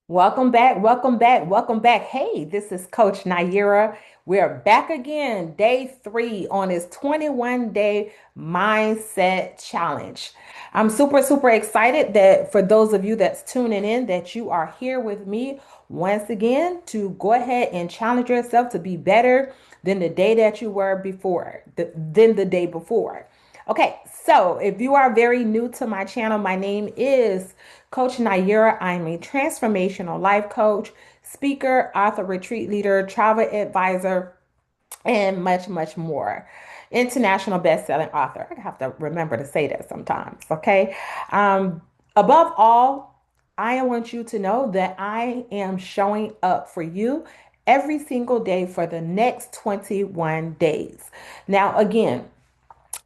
Welcome back, welcome back, welcome back. Hey, this is Coach Nayyirah. We're back again, day 3 on this 21-day mindset challenge. I'm super excited that for those of you that's tuning in, that you are here with me once again to go ahead and challenge yourself to be better than the day that you were before, than the day before. Okay, so if you are very new to my channel, my name is Coach Nayyirah. I'm a transformational life coach, speaker, author, retreat leader, travel advisor, and much more. International best-selling author. I have to remember to say that sometimes, okay? Um, Above all, I want you to know that I am showing up for you every single day for the next 21 days. Now, again,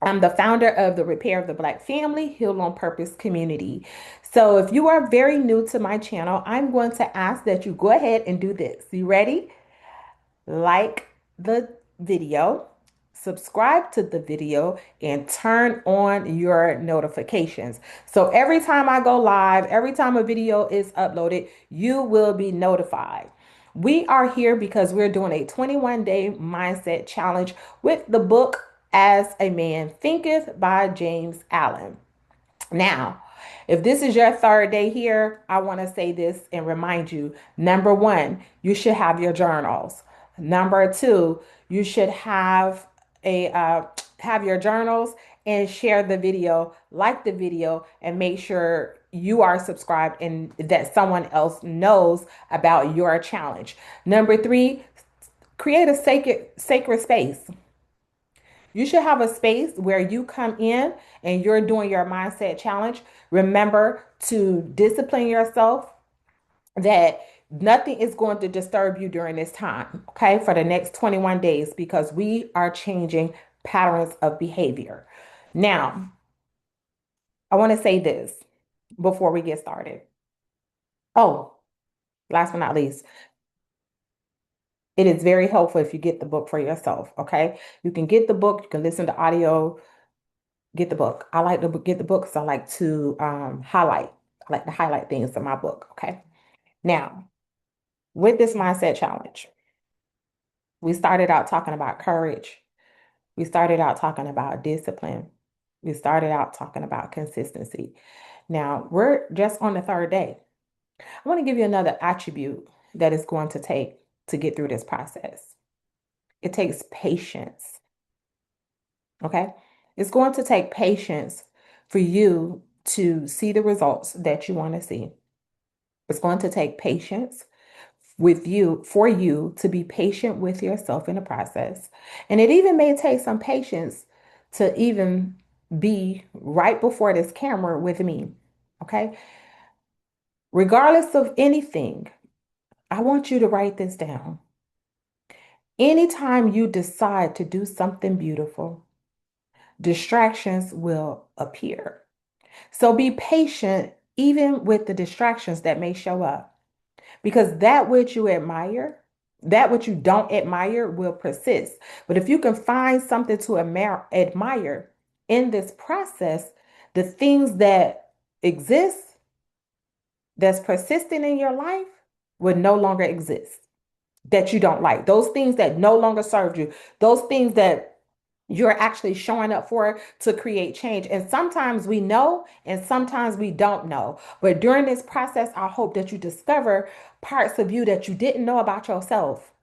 I'm the founder of the Repair of the Black Family Heal on Purpose community. So if you are very new to my channel, I'm going to ask that you go ahead and do this. You ready? Like the video, subscribe to the video, and turn on your notifications. So every time I go live, every time a video is uploaded, you will be notified. We are here because we're doing a 21-day mindset challenge with the book As a Man Thinketh by James Allen. Now, if this is your third day here, I want to say this and remind you. Number one, you should have your journals. Number two, you should have your journals and share the video, like the video, and make sure you are subscribed and that someone else knows about your challenge. Number three, create a sacred space. You should have a space where you come in and you're doing your mindset challenge. Remember to discipline yourself that nothing is going to disturb you during this time, okay, for the next 21 days, because we are changing patterns of behavior. Now, I want to say this before we get started. Oh, last but not least, it is very helpful if you get the book for yourself, okay? You can get the book, you can listen to audio. Get the book. I like to get the book because I like to highlight. I like to highlight things in my book. Okay. Now, with this mindset challenge, we started out talking about courage. We started out talking about discipline. We started out talking about consistency. Now, we're just on the third day. I want to give you another attribute that is going to take to get through this process. It takes patience. Okay. It's going to take patience for you to see the results that you want to see. It's going to take patience with you for you to be patient with yourself in the process. And it even may take some patience to even be right before this camera with me. Okay. Regardless of anything, I want you to write this down. Anytime you decide to do something beautiful, distractions will appear. So be patient even with the distractions that may show up, because that which you admire, that which you don't admire will persist. But if you can find something to admire in this process, the things that exist that's persistent in your life will no longer exist, that you don't like. Those things that no longer serve you, those things that you're actually showing up for to create change. And sometimes we know, and sometimes we don't know. But during this process, I hope that you discover parts of you that you didn't know about yourself.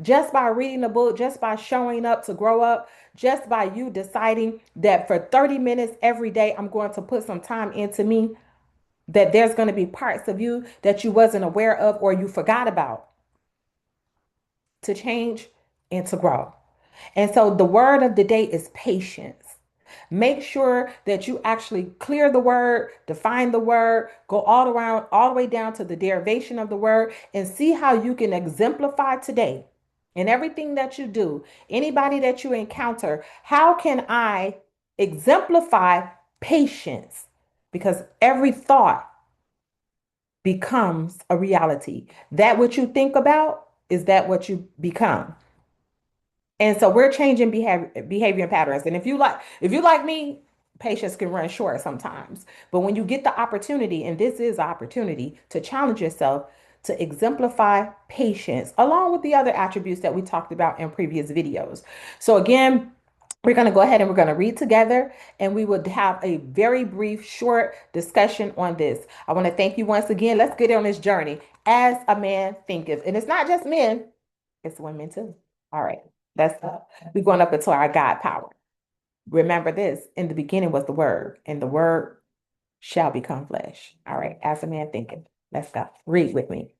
Just by reading the book, just by showing up to grow up, just by you deciding that for 30 minutes every day, I'm going to put some time into me, that there's going to be parts of you that you wasn't aware of or you forgot about, to change and to grow. And so the word of the day is patience. Make sure that you actually clear the word, define the word, go all around, all the way down to the derivation of the word, and see how you can exemplify today in everything that you do. Anybody that you encounter, how can I exemplify patience? Because every thought becomes a reality. That what you think about is that what you become. And so we're changing behavior and patterns. And if you like me, patience can run short sometimes. But when you get the opportunity, and this is an opportunity to challenge yourself to exemplify patience, along with the other attributes that we talked about in previous videos. So, again, we're going to go ahead and we're going to read together and we would have a very brief, short discussion on this. I want to thank you once again. Let's get on this journey as a man thinketh. And it's not just men, it's women too. All right. That's we're going up into our God power. Remember this, in the beginning was the word, and the word shall become flesh. All right. As a man thinketh. Let's go. Read with me.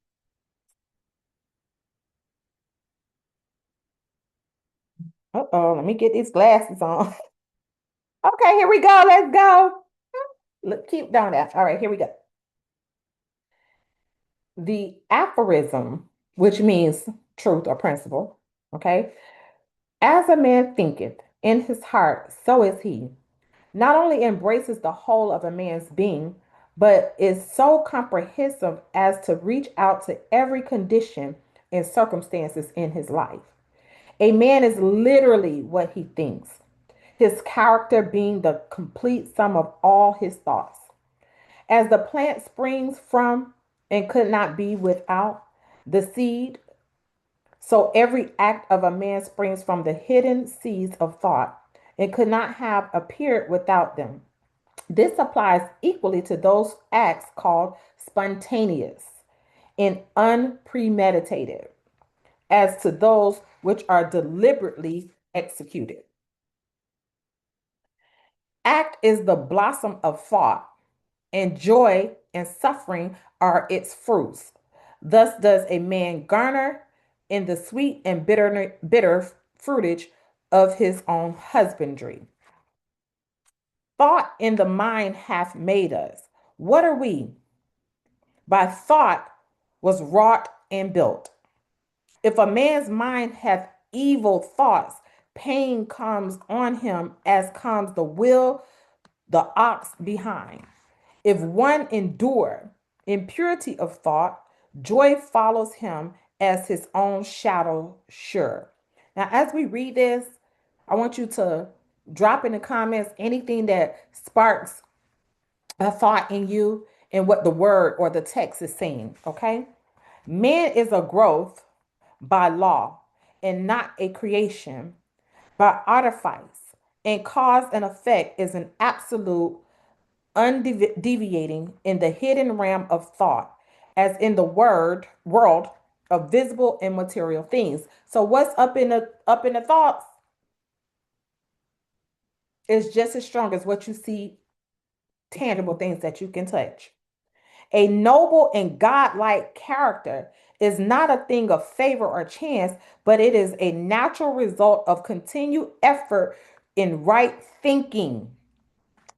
Uh-oh, let me get these glasses on. Okay, here we go. Let's go. Look, keep down that. All right, here we go. The aphorism, which means truth or principle, okay? As a man thinketh in his heart, so is he. Not only embraces the whole of a man's being, but is so comprehensive as to reach out to every condition and circumstances in his life. A man is literally what he thinks, his character being the complete sum of all his thoughts. As the plant springs from and could not be without the seed, so every act of a man springs from the hidden seeds of thought and could not have appeared without them. This applies equally to those acts called spontaneous and unpremeditated, as to those which are deliberately executed. Act is the blossom of thought, and joy and suffering are its fruits. Thus does a man garner in the sweet and bitter fruitage of his own husbandry. Thought in the mind hath made us. What are we? By thought was wrought and built. If a man's mind hath evil thoughts, pain comes on him as comes the will, the ox behind. If one endure impurity of thought, joy follows him as his own shadow sure. Now, as we read this, I want you to drop in the comments anything that sparks a thought in you and what the word or the text is saying, okay? Man is a growth by law and not a creation by artifice, and cause and effect is an absolute undeviating in the hidden realm of thought, as in the world of visible and material things. So what's up in the thoughts is just as strong as what you see, tangible things that you can touch. A noble and godlike character is not a thing of favor or chance, but it is a natural result of continued effort in right thinking.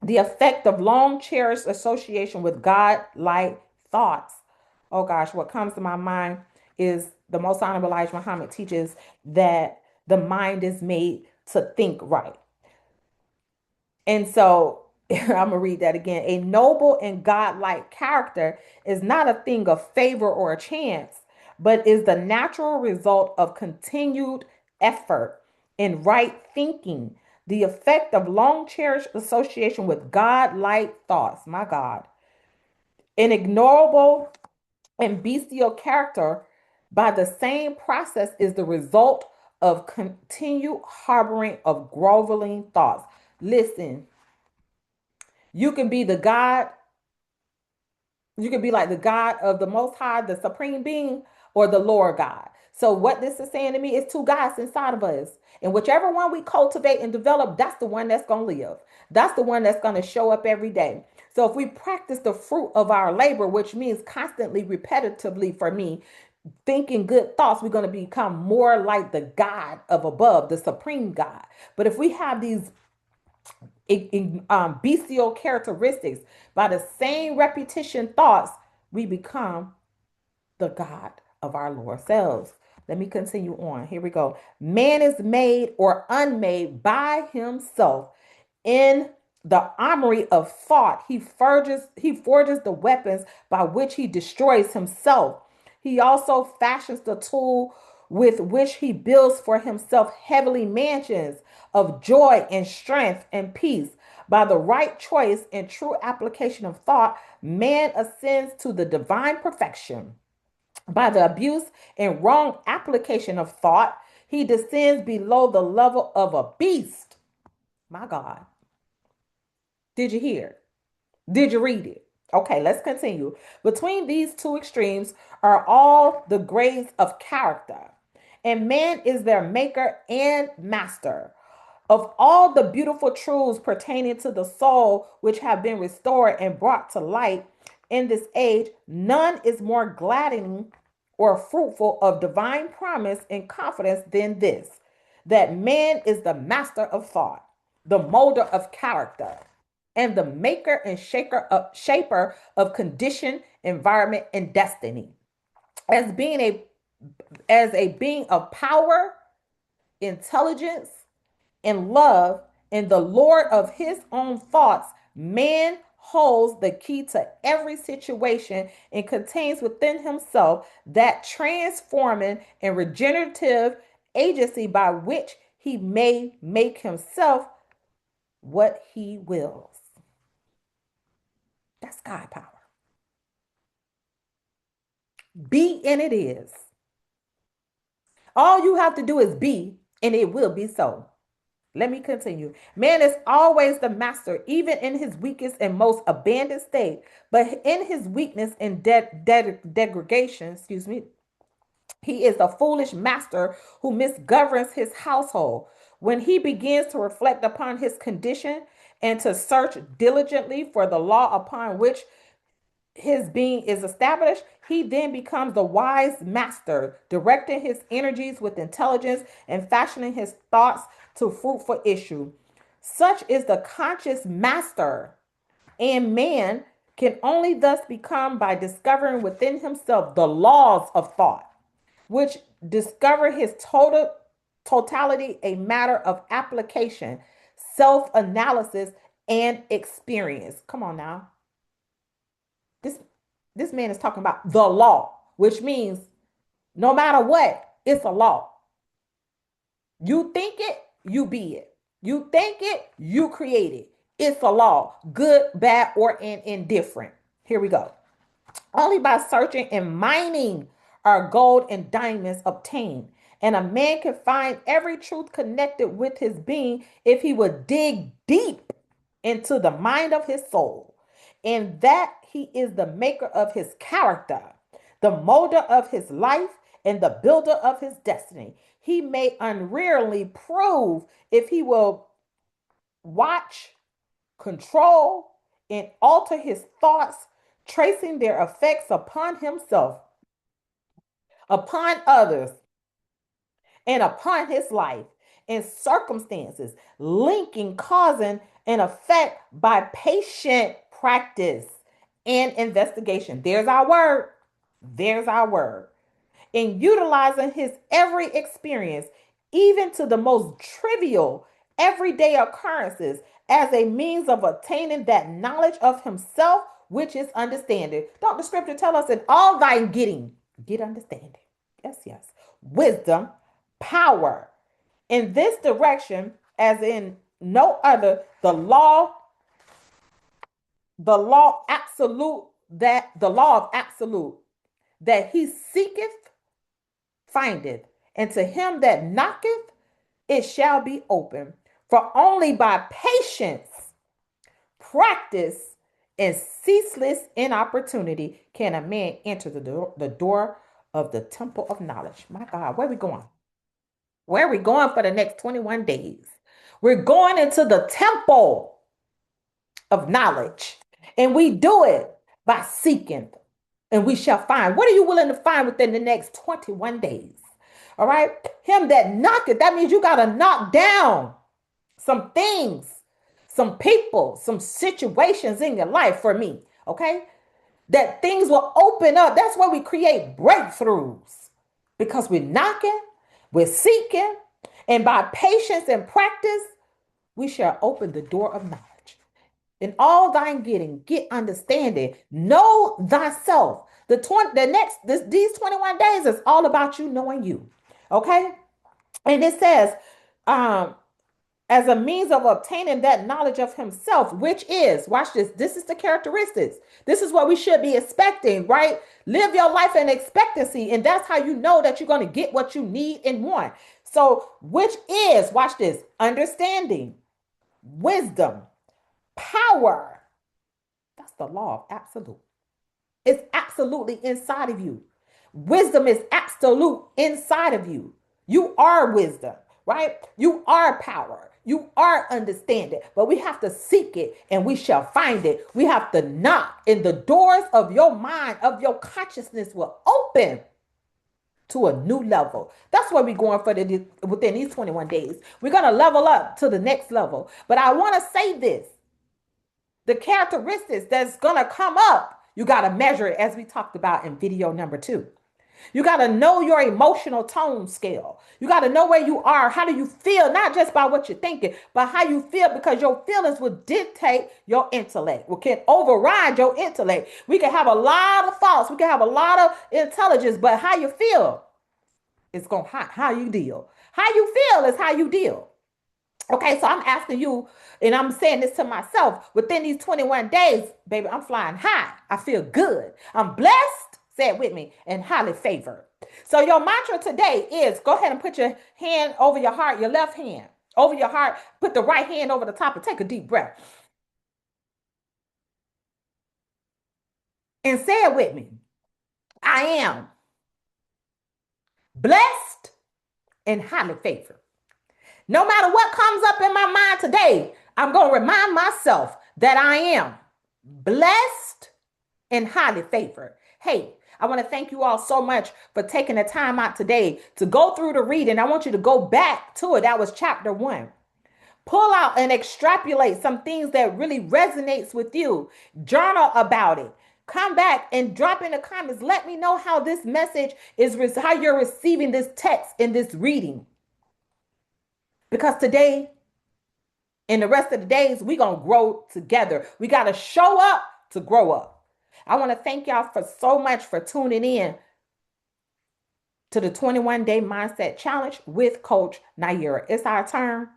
The effect of long cherished association with God-like thoughts. Oh gosh, what comes to my mind is the most honorable Elijah Muhammad teaches that the mind is made to think right. And so I'm going to read that again. A noble and godlike character is not a thing of favor or a chance, but is the natural result of continued effort in right thinking, the effect of long cherished association with God-like thoughts. My God. An ignorable and bestial character, by the same process, is the result of continued harboring of groveling thoughts. Listen, you can be the God, you can be like the God of the Most High, the Supreme Being, or the Lord God. So, what this is saying to me is two gods inside of us. And whichever one we cultivate and develop, that's the one that's going to live. That's the one that's going to show up every day. So, if we practice the fruit of our labor, which means constantly, repetitively for me, thinking good thoughts, we're going to become more like the God of above, the supreme God. But if we have these bestial characteristics, by the same repetition thoughts, we become the God of our lower selves. Let me continue on. Here we go. Man is made or unmade by himself. In the armory of thought, he forges the weapons by which he destroys himself. He also fashions the tool with which he builds for himself heavenly mansions of joy and strength and peace. By the right choice and true application of thought, man ascends to the divine perfection. By the abuse and wrong application of thought, he descends below the level of a beast. My God. Did you hear? Did you read it? Okay, let's continue. Between these two extremes are all the grades of character, and man is their maker and master. Of all the beautiful truths pertaining to the soul which have been restored and brought to light in this age, none is more gladdening or fruitful of divine promise and confidence than this, that man is the master of thought, the molder of character, and the maker and shaper of condition, environment, and destiny. As being a as a being of power, intelligence, and love, and the Lord of his own thoughts, man holds the key to every situation and contains within himself that transforming and regenerative agency by which he may make himself what he wills. That's God power. Be and it is. All you have to do is be, and it will be so. Let me continue. Man is always the master, even in his weakest and most abandoned state. But in his weakness and degradation, excuse me, he is the foolish master who misgoverns his household. When he begins to reflect upon his condition and to search diligently for the law upon which his being is established, he then becomes the wise master, directing his energies with intelligence and fashioning his thoughts to fruitful issue. Such is the conscious master, and man can only thus become by discovering within himself the laws of thought, which discover his totality a matter of application, self-analysis, and experience. Come on now. This this man is talking about the law, which means no matter what, it's a law. You think it, you be it. You think it, you create it. It's a law, good, bad, or indifferent. Here we go. Only by searching and mining are gold and diamonds obtained. And a man can find every truth connected with his being if he would dig deep into the mind of his soul. And that he is the maker of his character, the molder of his life, and the builder of his destiny. He may unrearly prove if he will watch, control, and alter his thoughts, tracing their effects upon himself, upon others, and upon his life and circumstances, linking, causing, and effect by patient practice and investigation. There's our word. There's our word. In utilizing his every experience, even to the most trivial everyday occurrences, as a means of attaining that knowledge of himself, which is understanding. Don't the scripture tell us in all thy getting, get understanding? Yes, yes. Wisdom, power. In this direction, as in no other, the law of absolute that he seeketh findeth, and to him that knocketh it shall be open. For only by patience, practice, and ceaseless inopportunity can a man enter the door of the temple of knowledge. My God, where are we going? Where are we going for the next 21 days? We're going into the temple of knowledge, and we do it by seeking, and we shall find. What are you willing to find within the next 21 days? All right. Him that knocketh, that means you got to knock down some things, some people, some situations in your life for me. Okay. That things will open up. That's why we create breakthroughs, because we're knocking, we're seeking, and by patience and practice, we shall open the door of knowledge. In all thine getting, get understanding. Know thyself. These 21 days is all about you knowing you. Okay? And it says, um, as a means of obtaining that knowledge of himself, which is, watch this, this is the characteristics. This is what we should be expecting, right? Live your life in expectancy, and that's how you know that you're going to get what you need and want. So, which is, watch this, understanding, wisdom, power. That's the law of absolute. It's absolutely inside of you. Wisdom is absolute inside of you. You are wisdom, right? You are power. You are understanding, but we have to seek it and we shall find it. We have to knock, and the doors of your mind, of your consciousness will open to a new level. That's what we're going for within these 21 days. We're going to level up to the next level. But I want to say this, the characteristics that's going to come up, you got to measure it as we talked about in video number 2. You got to know your emotional tone scale. You got to know where you are. How do you feel? Not just by what you're thinking, but how you feel, because your feelings will dictate your intellect. We can override your intellect. We can have a lot of thoughts. We can have a lot of intelligence, but how you feel is going to how you deal. How you feel is how you deal. Okay, so I'm asking you, and I'm saying this to myself, within these 21 days, baby, I'm flying high. I feel good. I'm blessed, say it with me, and highly favored. So your mantra today is, go ahead and put your hand over your heart, your left hand over your heart, put the right hand over the top, and take a deep breath. And say it with me. I am blessed and highly favored. No matter what comes up in my mind today, I'm going to remind myself that I am blessed and highly favored. Hey, I want to thank you all so much for taking the time out today to go through the reading. I want you to go back to it. That was chapter 1. Pull out and extrapolate some things that really resonates with you. Journal about it. Come back and drop in the comments. Let me know how this message is, how you're receiving this text in this reading. Because today and the rest of the days, we're going to grow together. We got to show up to grow up. I want to thank y'all for so much for tuning in to the 21-day mindset challenge with Coach Nayyirah. It's our turn.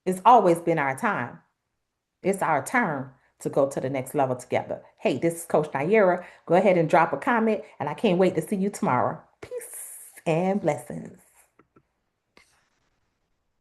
It's always been our time. It's our turn to go to the next level together. Hey, this is Coach Nayyirah. Go ahead and drop a comment, and I can't wait to see you tomorrow. Peace and blessings.